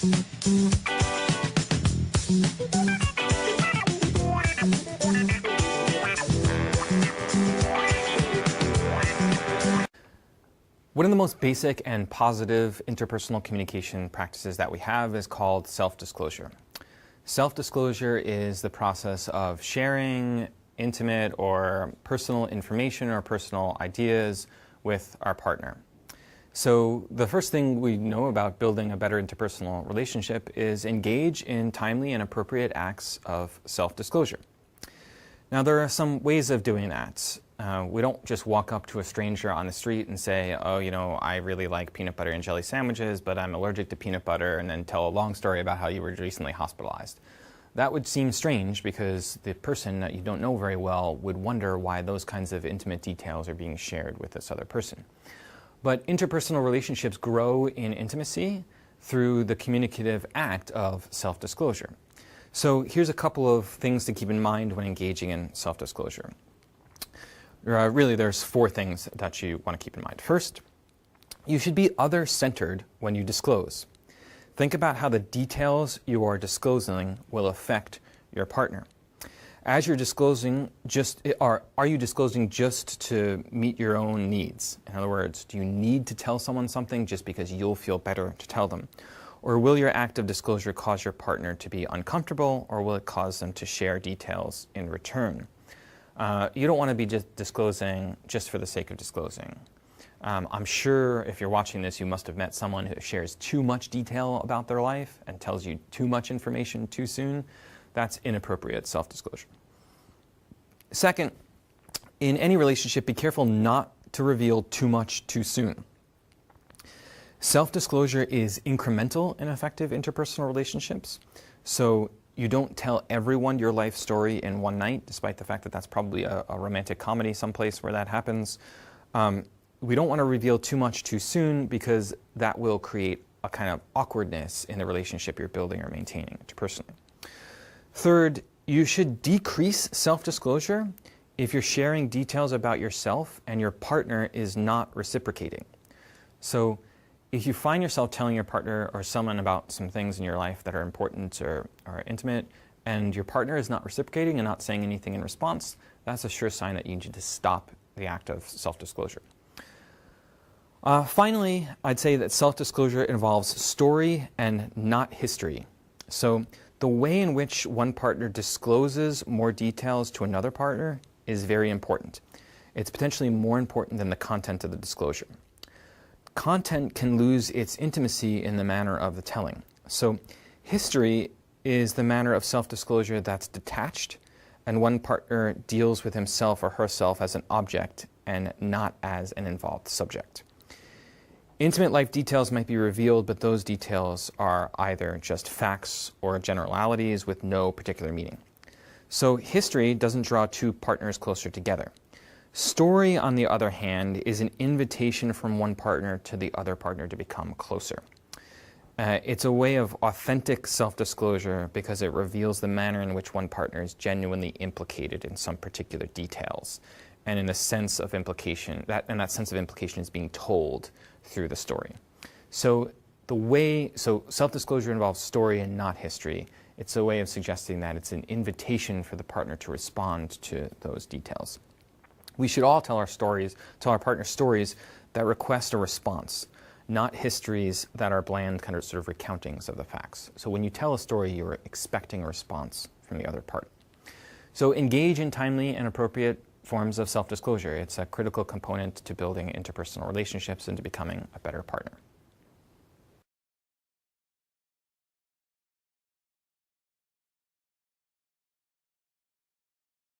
One of the most basic and positive interpersonal communication practices that we have is called self-disclosure. Self-disclosure is the process of sharing intimate or personal information or personal ideas with our partner. So the first thing we know about building a better interpersonal relationship is engage in timely and appropriate acts of self-disclosure. Now, there are some ways of doing that. We don't just walk up to a stranger on the street and say, oh, you know, I really like peanut butter and jelly sandwiches, but I'm allergic to peanut butter, and then tell a long story about how you were recently hospitalized. That would seem strange because the person that you don't know very well would wonder why those kinds of intimate details are being shared with this other person. But interpersonal relationships grow in intimacy through the communicative act of self-disclosure. So here's a couple of things to keep in mind when engaging in self-disclosure. Really, there's 4 things that you want to keep in mind. First, you should be other-centered when you disclose. Think about how the details you are disclosing will affect your partner. As you're disclosing, are you disclosing just to meet your own needs? In other words, do you need to tell someone something just because you'll feel better to tell them? Or will your act of disclosure cause your partner to be uncomfortable, or will it cause them to share details in return? You don't want to be just disclosing just for the sake of disclosing. I'm sure if you're watching this, you must have met someone who shares too much detail about their life and tells you too much information too soon. That's inappropriate self-disclosure. Second, in any relationship, be careful not to reveal too much too soon. Self-disclosure is incremental in effective interpersonal relationships. So you don't tell everyone your life story in one night, despite the fact that that's probably a romantic comedy someplace where that happens. We don't want to reveal too much too soon because that will create a kind of awkwardness in the relationship you're building or maintaining interpersonally. Third, you should decrease self-disclosure if you're sharing details about yourself and your partner is not reciprocating. So if you find yourself telling your partner or someone about some things in your life that are important or intimate, and your partner is not reciprocating and not saying anything in response, that's a sure sign that you need to stop the act of self-disclosure. Finally, I'd say that self-disclosure involves story and not history. So the way in which one partner discloses more details to another partner is very important. It's potentially more important than the content of the disclosure. Content can lose its intimacy in the manner of the telling. So history is the manner of self-disclosure that's detached, and one partner deals with himself or herself as an object and not as an involved subject. Intimate life details might be revealed, but those details are either just facts or generalities with no particular meaning. So history doesn't draw two partners closer together. Story, on the other hand, is an invitation from one partner to the other partner to become closer. It's a way of authentic self-disclosure because it reveals the manner in which one partner is genuinely implicated in some particular details, and in a sense of implication, that sense of implication is being told through the story. So self-disclosure involves story and not history. It's a way of suggesting that it's an invitation for the partner to respond to those details. We should all tell our partner stories that request a response, not histories that are bland kind of sort of recountings of the facts. So when you tell a story, you're expecting a response from the other part. So engage in timely and appropriate forms of self-disclosure. It's a critical component to building interpersonal relationships and to becoming a better partner.